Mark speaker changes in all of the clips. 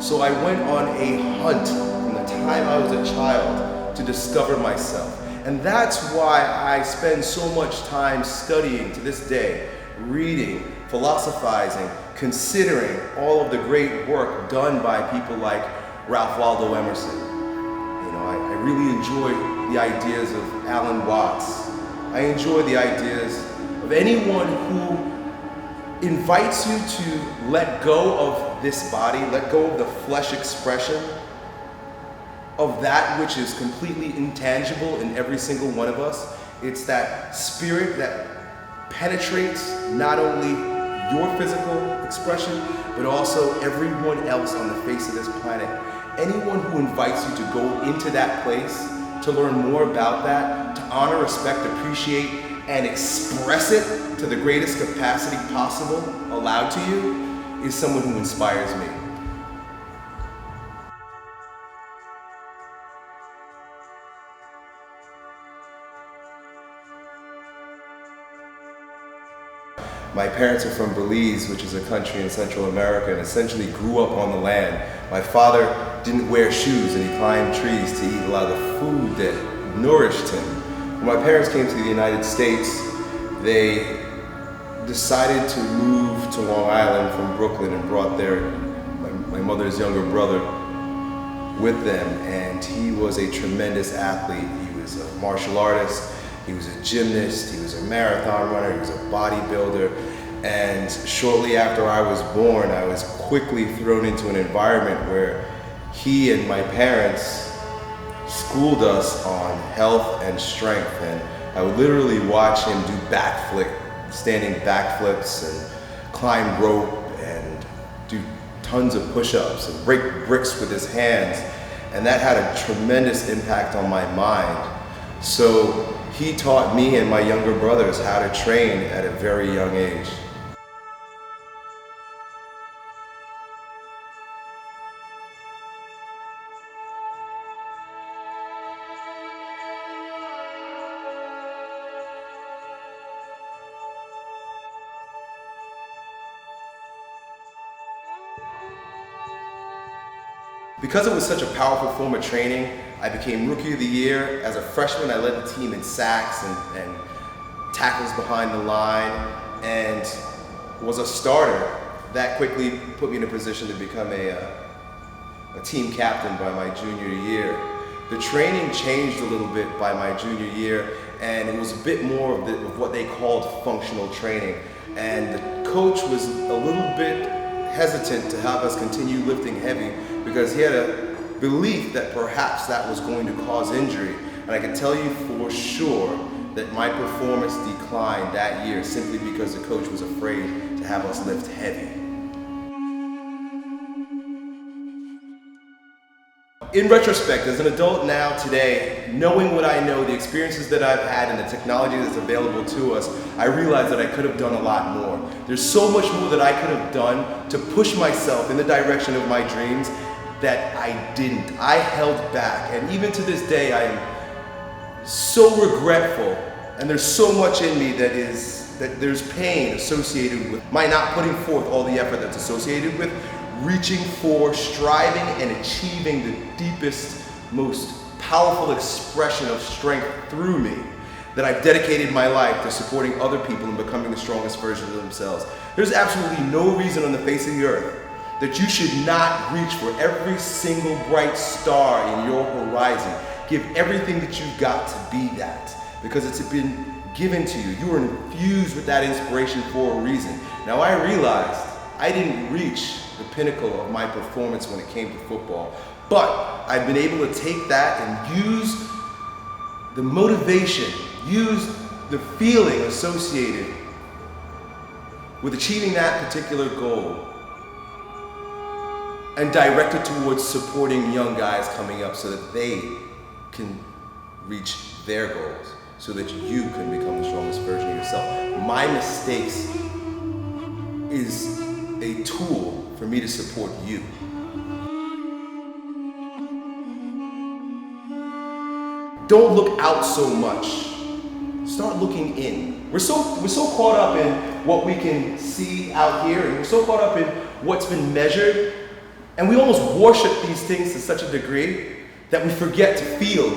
Speaker 1: So I went on a hunt from the time I was a child to discover myself. And that's why I spend so much time studying to this day, reading, philosophizing, considering all of the great work done by people like Ralph Waldo Emerson. You know, I really enjoy the ideas of Alan Watts. I enjoy the ideas of anyone who invites you to let go of this body, let go of the flesh expression of that which is completely intangible in every single one of us. It's that spirit that penetrates not only your physical expression, but also everyone else on the face of this planet. Anyone who invites you to go into that place, to learn more about that, to honor, respect, appreciate, and express it to the greatest capacity possible allowed to you, is someone who inspires me. My parents are from Belize, which is a country in Central America, and essentially grew up on the land. My father didn't wear shoes and he climbed trees to eat a lot of the food that nourished him. When my parents came to the United States, they decided to move to Long Island from Brooklyn and brought my mother's younger brother with them, and he was a tremendous athlete. He was a martial artist, he was a gymnast, he was a marathon runner, he was a bodybuilder, and shortly after I was born, I was quickly thrown into an environment where he and my parents schooled us on health and strength, and I would literally watch him do standing backflips and climb rope and do tons of push-ups and break bricks with his hands, and that had a tremendous impact on my mind. So he taught me and my younger brothers how to train at a very young age. Because it was such a powerful form of training, I became Rookie of the Year. As a freshman, I led the team in sacks and tackles behind the line, and was a starter. That quickly put me in a position to become a team captain by my junior year. The training changed a little bit by my junior year, and it was a bit more of what they called functional training. And the coach was a little bit hesitant to have us continue lifting heavy because he had a belief that perhaps that was going to cause injury. And I can tell you for sure that my performance declined that year simply because the coach was afraid to have us lift heavy. In retrospect, as an adult now today, knowing what I know, the experiences that I've had and the technology that's available to us, I realize that I could have done a lot more. There's so much more that I could have done to push myself in the direction of my dreams that I didn't. I held back, and even to this day I am so regretful, and there's so much in me that there's pain associated with my not putting forth all the effort that's associated with reaching for, striving, and achieving the deepest, most powerful expression of strength through me, that I've dedicated my life to supporting other people and becoming the strongest version of themselves. There's absolutely no reason on the face of the earth that you should not reach for every single bright star in your horizon. Give everything that you've got to be that, because it's been given to you. You are infused with that inspiration for a reason. Now I realized I didn't reach the pinnacle of my performance when it came to football, but I've been able to take that and use the motivation, use the feeling associated with achieving that particular goal and direct it towards supporting young guys coming up so that they can reach their goals, so that you can become the strongest version of yourself. My mistakes is a tool for me to support you. Don't look out so much. Start looking in. We're so caught up in what we can see out here, and we're so caught up in what's been measured, And we almost worship these things to such a degree that we forget to feel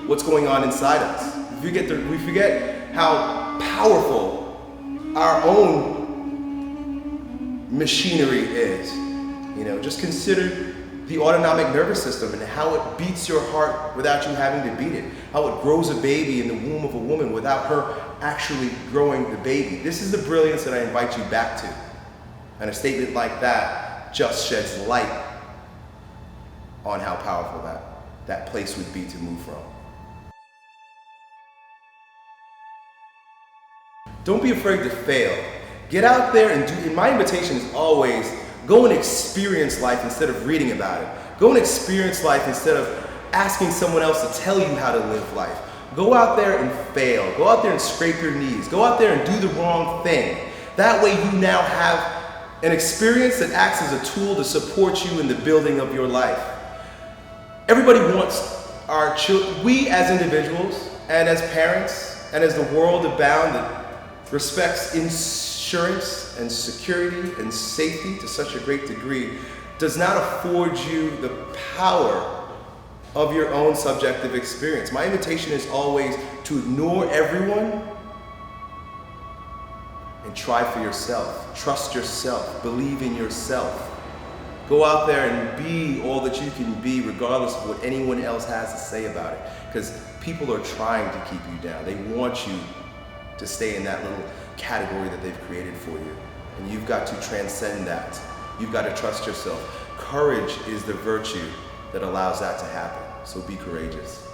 Speaker 1: what's going on inside us. We forget how powerful our own machinery is. You know, just consider the autonomic nervous system and how it beats your heart without you having to beat it. How it grows a baby in the womb of a woman without her actually growing the baby. This is the brilliance that I invite you back to. And a statement like that just sheds light on how powerful that place would be to move from. Don't be afraid to fail. Get out there and do, and my invitation is always, go and experience life instead of reading about it. Go and experience life instead of asking someone else to tell you how to live life. Go out there and fail. Go out there and scrape your knees. Go out there and do the wrong thing. That way you now have an experience that acts as a tool to support you in the building of your life. Everybody wants our children, we as individuals and as parents and as the world abound that respects insurance and security and safety to such a great degree, does not afford you the power of your own subjective experience. My invitation is always to ignore everyone and try for yourself. Trust yourself. Believe in yourself. Go out there and be all that you can be regardless of what anyone else has to say about it. Because people are trying to keep you down. They want you to stay in that little category that they've created for you. And you've got to transcend that. You've got to trust yourself. Courage is the virtue that allows that to happen. So be courageous.